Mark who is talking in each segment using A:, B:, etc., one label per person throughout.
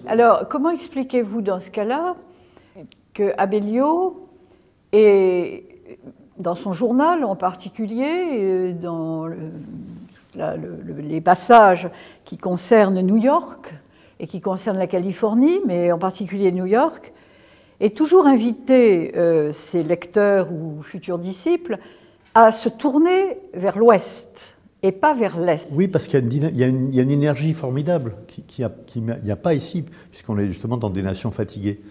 A: Alors, comment expliquez-vous dans ce cas-là que Abellio, et dans son journal en particulier, dans les passages qui concernent New York et qui concernent la Californie, mais en particulier New York, ait toujours invité ses lecteurs ou futurs disciples à se tourner vers l'ouest et pas vers l'est?
B: Oui, parce qu'il y a une énergie formidable qu'il n'y a pas ici, puisqu'on est justement dans des nations fatiguées.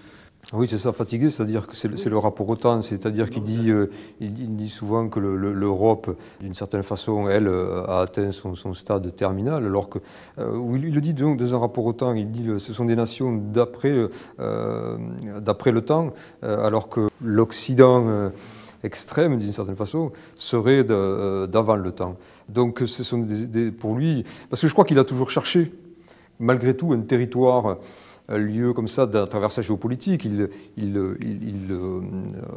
C: Oui, c'est ça, fatigué, c'est-à-dire que c'est le rapport au temps, c'est-à-dire qu'il dit souvent que l'Europe, d'une certaine façon, elle, a atteint son stade terminal, alors que, il le dit donc dans un rapport au temps, il dit que ce sont des nations d'après le temps, alors que l'Occident extrême, d'une certaine façon, serait d'avant le temps. Donc ce sont pour lui, parce que je crois qu'il a toujours cherché, malgré tout, un territoire, un lieu comme ça, à travers sa géopolitique, il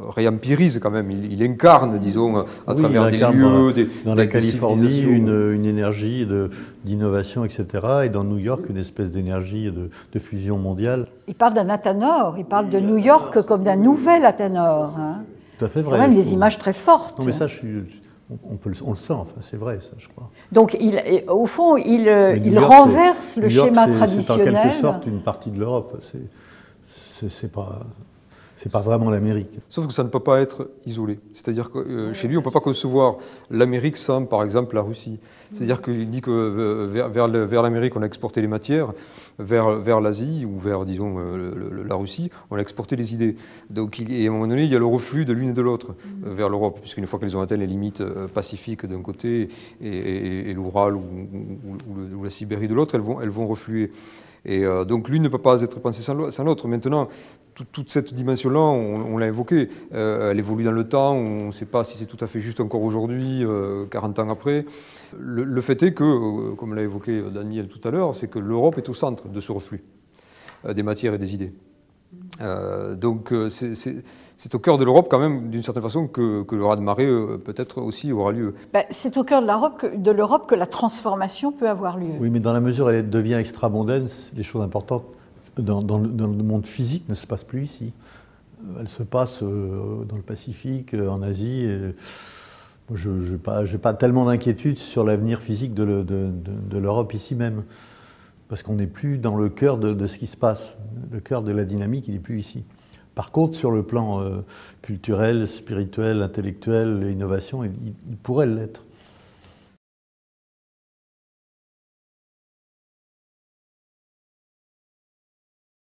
C: réempirise quand même, il incarne, disons, à travers des lieux,
B: dans la Californie, une énergie d'innovation, etc., et dans New York, une espèce d'énergie de fusion mondiale.
A: Il parle d'un Athanor, il parle de New York comme d'un nouvel Athanor. Hein.
B: Tout à fait vrai.
A: Quand même des images très fortes.
B: Non, mais ça, on le sent, enfin, c'est vrai, ça, je crois.
A: Donc, au fond, il renverse le schéma traditionnel.
B: C'est en quelque sorte une partie de l'Europe. C'est pas vraiment l'Amérique.
C: Sauf que ça ne peut pas être isolé. C'est-à-dire que chez lui, on ne peut pas concevoir l'Amérique sans, par exemple, la Russie. C'est-à-dire qu'il dit que vers l'Amérique, on a exporté les matières, vers l'Asie ou vers, disons, la Russie, on a exporté les idées. Donc, et à un moment donné, il y a le reflux de l'une et de l'autre vers l'Europe, puisqu'une fois qu'elles ont atteint les limites pacifiques d'un côté et l'Oural ou la Sibérie de l'autre, elles vont refluer. Et donc l'une ne peut pas être pensée sans l'autre. Maintenant, toute cette dimension-là, on l'a évoquée, elle évolue dans le temps, on ne sait pas si c'est tout à fait juste encore aujourd'hui, 40 ans après. Le fait est que, comme l'a évoqué Daniel tout à l'heure, c'est que l'Europe est au centre de ce reflux des matières et des idées. Donc c'est au cœur de l'Europe quand même, d'une certaine façon, que le raz-de-marée peut-être aussi aura lieu.
A: C'est au cœur de l'Europe que la transformation peut avoir lieu.
B: Oui, mais dans la mesure où elle devient extra-mondaine, les choses importantes dans le monde physique ne se passent plus ici. Elles se passent dans le Pacifique, en Asie. Je n'ai pas tellement d'inquiétude sur l'avenir physique de l'Europe ici même. Parce qu'on n'est plus dans le cœur de ce qui se passe. Le cœur de la dynamique, il n'est plus ici. Par contre, sur le plan culturel, spirituel, intellectuel, l'innovation, il pourrait l'être.